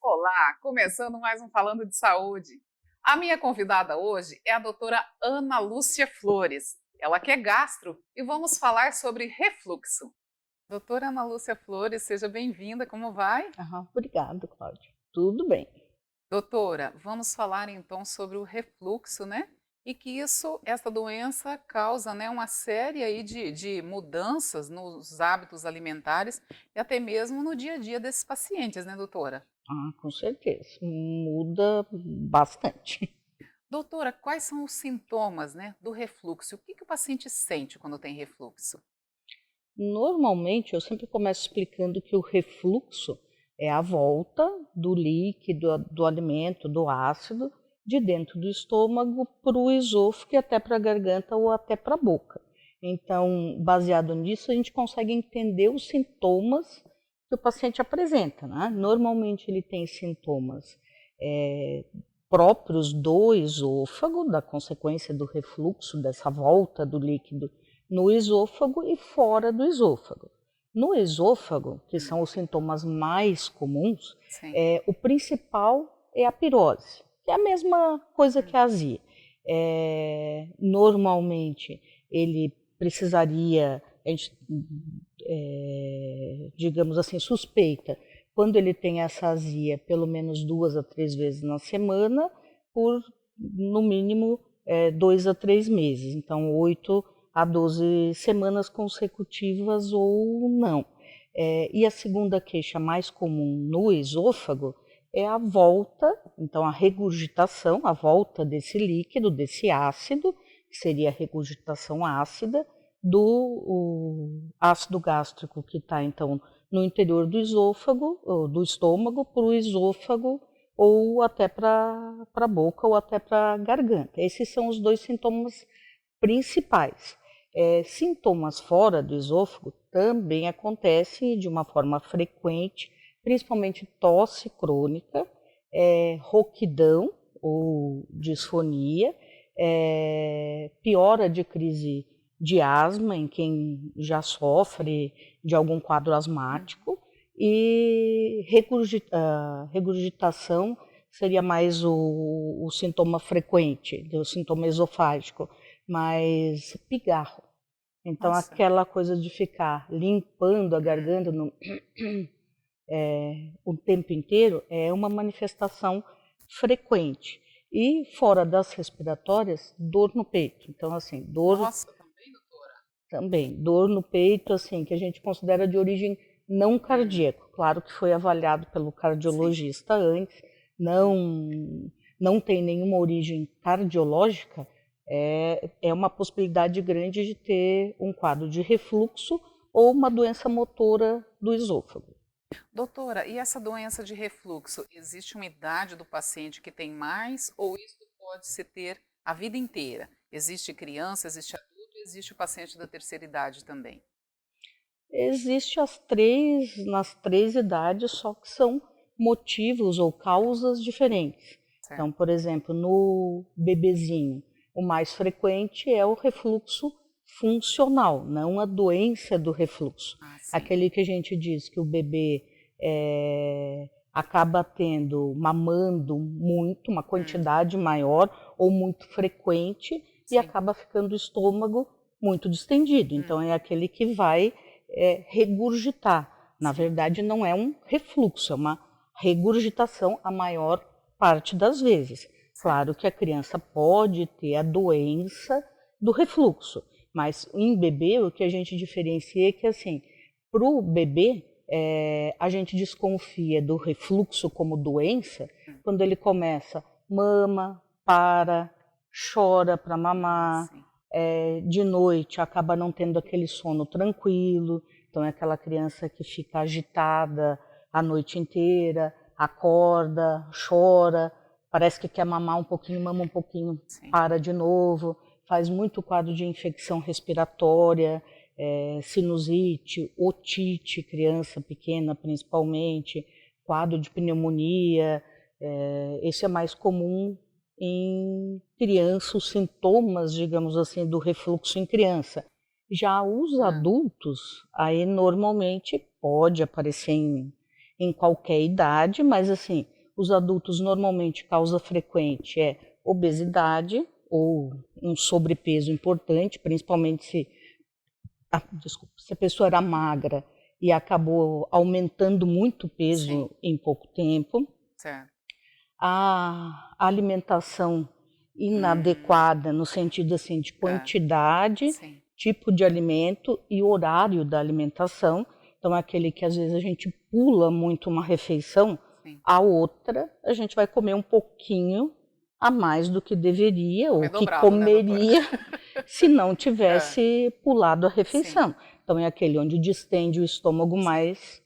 Olá, começando mais um Falando de Saúde. A minha convidada hoje é a doutora Ana Lúcia Flores. Ela que é gastro e vamos falar sobre refluxo. Doutora Ana Lúcia Flores, seja bem-vinda, como vai? Obrigado, Cláudia. Tudo bem. Doutora, vamos falar então sobre o refluxo, né? E que essa doença causa, né, uma série aí de mudanças nos hábitos alimentares e até mesmo no dia a dia desses pacientes, né, doutora? Com certeza. Muda bastante. Doutora, quais são os sintomas, né, do refluxo? O que que o paciente sente quando tem refluxo? Normalmente, eu sempre começo explicando que o refluxo é a volta do líquido, do alimento, do ácido, de dentro do estômago para o esôfago e até para a garganta ou até para a boca. Então, baseado nisso, a gente consegue entender os sintomas que o paciente apresenta, né? Normalmente, ele tem sintomas eh, próprios do esôfago, da consequência do refluxo, dessa volta do líquido no esôfago e fora do esôfago. No esôfago, que Hum, são os sintomas mais comuns, sim. o principal é a pirose, que é a mesma coisa que Hum, a azia. Normalmente, ele precisaria, a gente, digamos assim, suspeita, quando ele tem essa azia, pelo menos 2 a 3 vezes na semana, por no mínimo 2 a 3 meses, então 8 a 12 semanas consecutivas ou não. E a segunda queixa mais comum no esôfago é a volta, então a regurgitação, a volta desse líquido, desse ácido, que seria a regurgitação ácida, do ácido gástrico que está então no interior do esôfago, ou do estômago, para o esôfago ou até para a boca ou até para a garganta. Esses são os dois sintomas principais. Sintomas fora do esôfago também acontecem de uma forma frequente, principalmente tosse crônica, rouquidão ou disfonia, piora de crise de asma em quem já sofre de algum quadro uhum. asmático e regurgitação seria mais o sintoma frequente, o sintoma esofágico, mas pigarro. Então Nossa. aquela coisa de ficar limpando a Hum, garganta o tempo inteiro é uma manifestação frequente. E fora das respiratórias, dor no peito. Então, assim, dor Nossa, também, doutora? também, dor no peito, assim, que a gente considera de origem não Hum, cardíaca. Claro que foi avaliado pelo sim. cardiologista antes, Hum. não tem nenhuma origem cardiológica, é uma possibilidade grande de ter um quadro de refluxo ou uma doença motora do esôfago. Doutora, e essa doença de refluxo, existe uma idade do paciente que tem mais ou isso pode se ter a vida inteira? Existe criança, existe adulto e existe o paciente da terceira idade também? Existe nas três idades, só que são motivos ou causas diferentes. Então, Certo. por exemplo, no bebezinho, o mais frequente é o refluxo funcional, não a doença do refluxo. Ah, sim. Aquele que a gente diz que o bebê acaba tendo, mamando muito, uma Hum, quantidade maior ou muito frequente e sim. acaba ficando o estômago muito distendido. Então, Uhum, é aquele que vai regurgitar. Na sim. verdade, não é um refluxo, é uma regurgitação a maior parte das vezes. Claro Certo. que a criança pode ter a doença do refluxo, mas em bebê o que a gente diferencia é que, assim, para o bebê, a gente desconfia do refluxo como doença Hum, quando ele começa, mama, para, chora para mamar, sim. de noite acaba não tendo aquele sono tranquilo, então é aquela criança que fica agitada a noite inteira, acorda, chora, parece que quer mamar um pouquinho, mama um pouquinho, Sim. para de novo, faz muito quadro de infecção respiratória, sinusite, otite, criança pequena principalmente, quadro de pneumonia, esse é mais comum em criança, os sintomas, digamos assim, do refluxo em criança. Já os Hum, adultos, aí normalmente pode aparecer em qualquer idade, mas assim, os adultos normalmente causa frequente é obesidade ou um sobrepeso importante, principalmente se a pessoa era magra e acabou aumentando muito o peso Sim, em pouco tempo. certo. A alimentação Hum, inadequada no sentido assim de tá. quantidade, Sim, tipo de alimento e horário da alimentação. Então, aquele que às vezes a gente pula muito uma refeição, sim. a outra a gente vai comer um pouquinho a mais do que deveria ou Comer que dobrado, né, doutora? comeria se não É, tivesse pulado a sim, refeição. Então, é aquele onde distende o estômago sim. mais,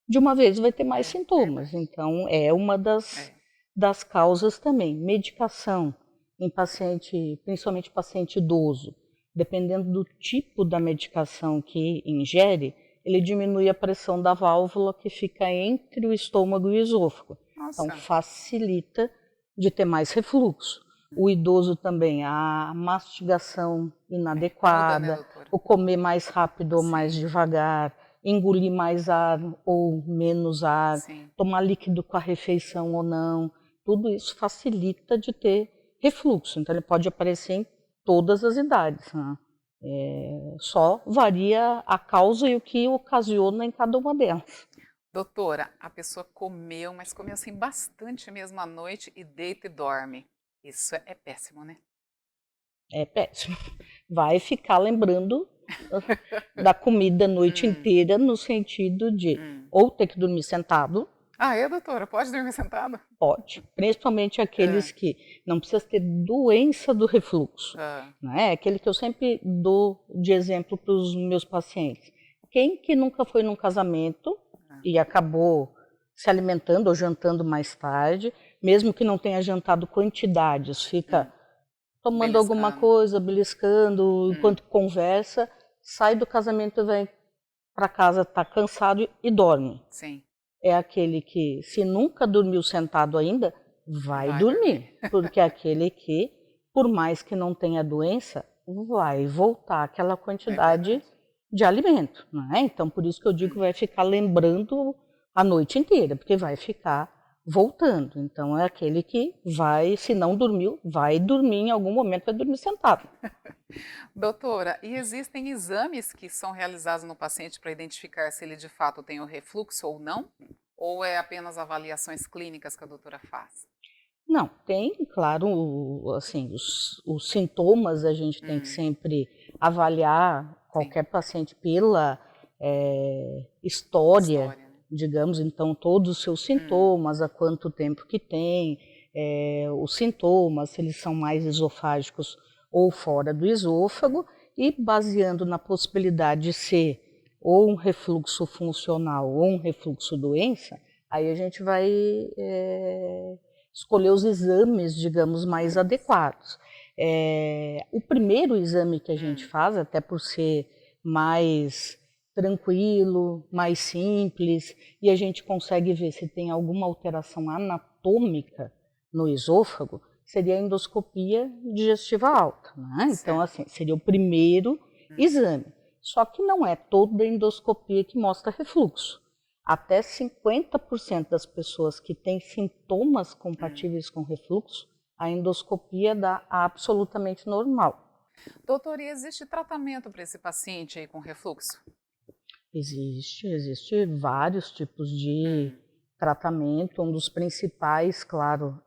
de uma vez vai ter mais É sintomas. verdade. Então, é uma É. das causas também. Medicação em paciente, principalmente paciente idoso, dependendo do tipo da medicação que ingere, ele diminui a pressão da válvula que fica entre o estômago e o esôfago. Então, Nossa, facilita de ter mais refluxo. O idoso também, a mastigação muda, né, inadequada, doutora? o comer mais rápido ou mais Sim, devagar, engolir mais ar ou menos ar, sim. tomar líquido com a refeição ou não, tudo isso facilita de ter refluxo. Então, ele pode aparecer em todas as idades, né? Só varia a causa e o que ocasiona em cada uma delas. Doutora, a pessoa comeu, mas comeu assim bastante mesmo à noite e deita e dorme. Isso é péssimo, né? É péssimo. Vai ficar lembrando da comida a noite Hum, inteira, no sentido de hum. ou ter que dormir sentado, Ah, é, doutora? Pode dormir sentada? pode, principalmente aqueles É, que não precisa ter doença do refluxo, ah, né? Aquele que eu sempre dou de exemplo para os meus pacientes. Quem que nunca foi num casamento ah. e acabou se alimentando ou jantando mais tarde, mesmo que não tenha jantado quantidades, fica Hum. tomando alguma Beliscando. coisa, beliscando Hum, enquanto conversa, sai do casamento e vai para casa, está cansado e dorme. sim, É aquele que, se nunca dormiu sentado ainda, vai vai dormir. dormir, porque é aquele que, por mais que não tenha doença, vai voltar aquela É quantidade verdade. de alimento, né? Então, por isso que eu digo, Hum. vai ficar lembrando a noite inteira, porque vai ficar voltando. Então, é aquele que vai, se não dormiu, vai dormir em algum momento, vai dormir sentado. Doutora, e existem exames que são realizados no paciente para identificar se ele de fato tem o refluxo ou não? Ou é apenas avaliações clínicas que a doutora faz? Não, tem, claro, assim, os sintomas a gente tem que Hum, sempre avaliar sim, qualquer paciente pela história, história, né? digamos, então todos os seus Hum, sintomas, há quanto tempo que tem, os sintomas, se eles são mais esofágicos ou fora do hum, esôfago, e baseando na possibilidade de ser ou um refluxo funcional ou um refluxo doença, aí a gente vai escolher os exames, digamos, mais adequados. O primeiro exame que a gente hum, faz, até por ser mais tranquilo, mais simples, e a gente consegue ver se tem alguma alteração anatômica no esôfago, seria a endoscopia digestiva alta, né? Então, certo. assim, seria o primeiro Hum, exame. Só que não é toda endoscopia que mostra refluxo. Até 50% das pessoas que têm sintomas hum. compatíveis com refluxo, a endoscopia dá absolutamente normal. Doutor, e existe tratamento para esse paciente aí com refluxo? Existe vários tipos de Hum, tratamento. Um dos principais, claro,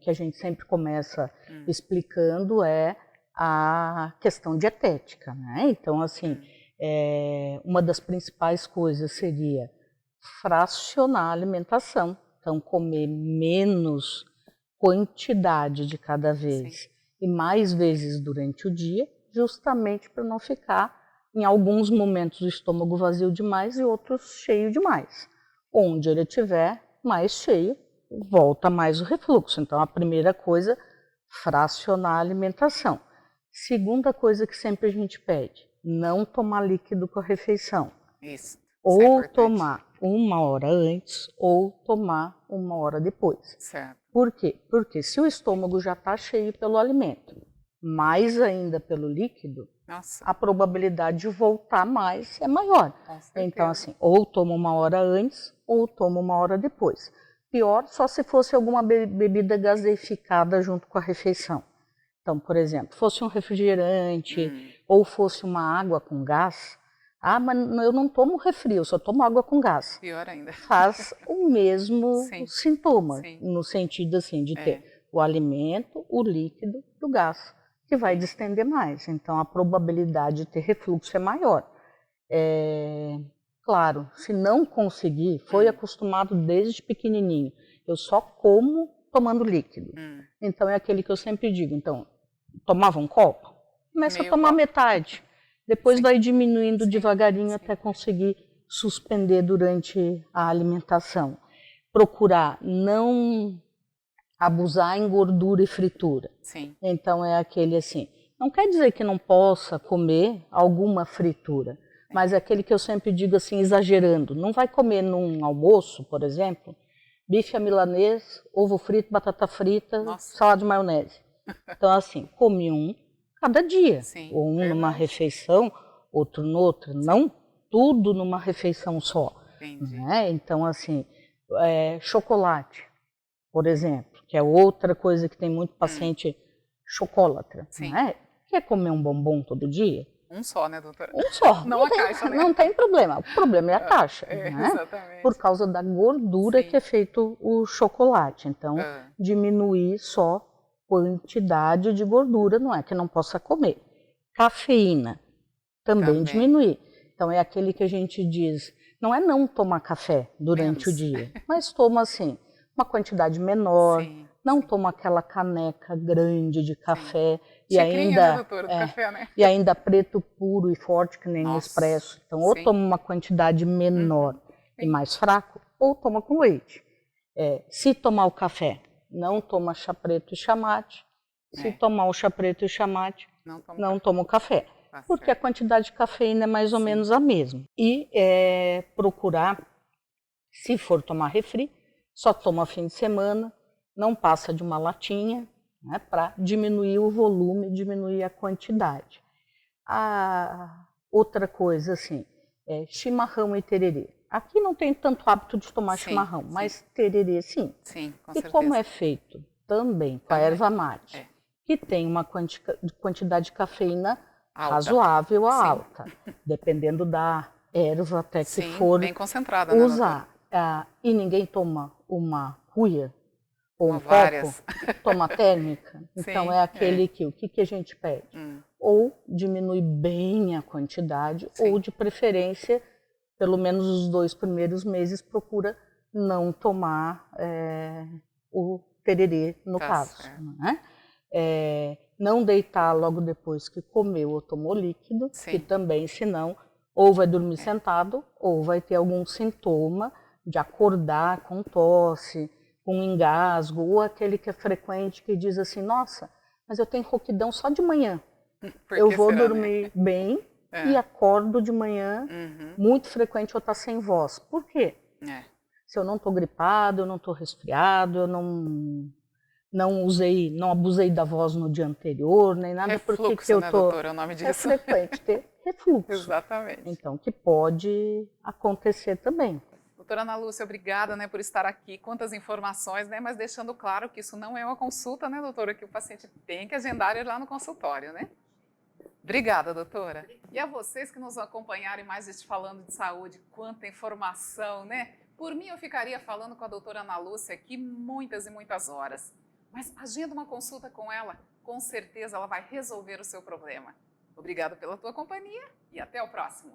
que a gente sempre começa hum, explicando é a questão dietética, né? Então, assim, hum, uma das principais coisas seria fracionar a alimentação. Então, comer menos quantidade de cada sim, vez e mais vezes durante o dia, justamente para não ficar em alguns momentos o estômago vazio demais e outros cheio demais. Onde ele estiver mais cheio, volta mais o refluxo. Então, a primeira coisa, fracionar a alimentação. Segunda coisa que sempre a gente pede, não tomar líquido com a refeição. isso é Ou importante. tomar uma hora antes ou tomar uma hora depois. Certo. Por quê? Porque se o estômago já está cheio pelo alimento mais ainda pelo líquido, Nossa, a probabilidade de voltar mais é maior. com certeza. Então, assim, ou toma uma hora antes, ou toma uma hora depois. Pior só se fosse alguma bebida gaseificada junto com a refeição. Então, por exemplo, fosse um refrigerante ou fosse uma água com gás. Ah, mas eu não tomo refri, eu só tomo água com gás. Pior ainda. Faz o mesmo Sim, sintoma, sim. no sentido assim de É. ter o alimento, o líquido do gás, que vai distender mais. Então, a probabilidade de ter refluxo é maior. Claro, se não conseguir, foi acostumado desde pequenininho, eu só como tomando líquido. Então, é aquele que eu sempre digo, então, tomava um copo, começa a Meio tomar copo. metade, depois Sim. vai diminuindo Sim, devagarinho sim. até conseguir suspender durante a alimentação. Procurar não abusar em gordura e fritura. Sim, Então é aquele assim, não quer dizer que não possa comer alguma fritura, mas é aquele que eu sempre digo assim, exagerando. Não vai comer num almoço, por exemplo, bife à milanês, ovo frito, batata frita, Nossa. salada de maionese. Então assim, come um cada dia, Sim, ou um numa verdade. refeição, outro noutra, não tudo numa refeição só. Entendi. Né? Então assim, chocolate, por exemplo, que é outra coisa que tem muito paciente chocolatra, Sim. né? Quer comer um bombom todo dia? Um só, né, doutora? Um só. Não a caixa, né? Não tem problema. O problema é a caixa, né? Exatamente. Por causa da gordura Sim. que é feito o chocolate. Então, Ah, diminuir só quantidade de gordura, não é que não possa comer. Cafeína, também diminuir. Então, é aquele que a gente diz, não é não tomar café durante o dia, mas toma assim, uma quantidade menor, sim, não sim. toma aquela caneca grande de café e Xicrinha, né, ainda doutora, do café, né? e ainda preto puro e forte que nem o Nossa, expresso. Então ou sim. toma uma quantidade menor e Sim. mais fraco, ou toma com leite. Se tomar o café, não toma chá preto e chá mate. Se tomar o chá preto e chá mate, não toma o café. Tá Porque certo. a quantidade de cafeína é mais ou Sim. menos a mesma. E procurar, se for tomar refri, só toma fim de semana, não passa de uma latinha, né, para diminuir o volume, diminuir a quantidade. Outra coisa, assim, chimarrão e tererê. Aqui não tem tanto hábito de tomar Sim, chimarrão, sim. mas tererê sim. Sim, com E certeza. como é feito? Também com a Também. erva mate, que tem uma quantidade de cafeína Alta. razoável a Sim. alta, dependendo da erva até que Sim, for bem concentrada, né, usar. E ninguém toma uma cuia ou um várias. copo, toma térmica. Então Sim, é aquele que, o que a gente pede? Ou diminui bem a quantidade, Sim. ou de preferência, pelo menos os 2 primeiros meses, procura não tomar o tererê, no caso. Né? Não deitar logo depois que comeu ou tomou líquido, Sim. que também, senão, ou vai dormir sentado, ou vai ter algum sintoma de acordar com tosse, com engasgo, ou aquele que é frequente que diz assim, nossa, mas eu tenho rouquidão só de manhã. Eu vou dormir bem e acordo de manhã, muito frequente eu estar sem voz. Por quê? Se eu não estou gripado, eu não estou resfriado, eu não abusei da voz no dia anterior, nem nada, Refluxo, porque eu né, tô, doutora, é o nome disso. É frequente ter refluxo. Exatamente. Então, que pode acontecer também. Doutora Ana Lúcia, obrigada, né, por estar aqui, quantas informações, né, mas deixando claro que isso não é uma consulta, né, doutora, que o paciente tem que agendar ir lá no consultório, né? Obrigada, doutora. E a vocês que nos acompanharam em mais este Falando de Saúde, quanta informação, né? Por mim, eu ficaria falando com a doutora Ana Lúcia aqui muitas e muitas horas. Mas agenda uma consulta com ela, com certeza ela vai resolver o seu problema. Obrigada pela tua companhia e até o próximo.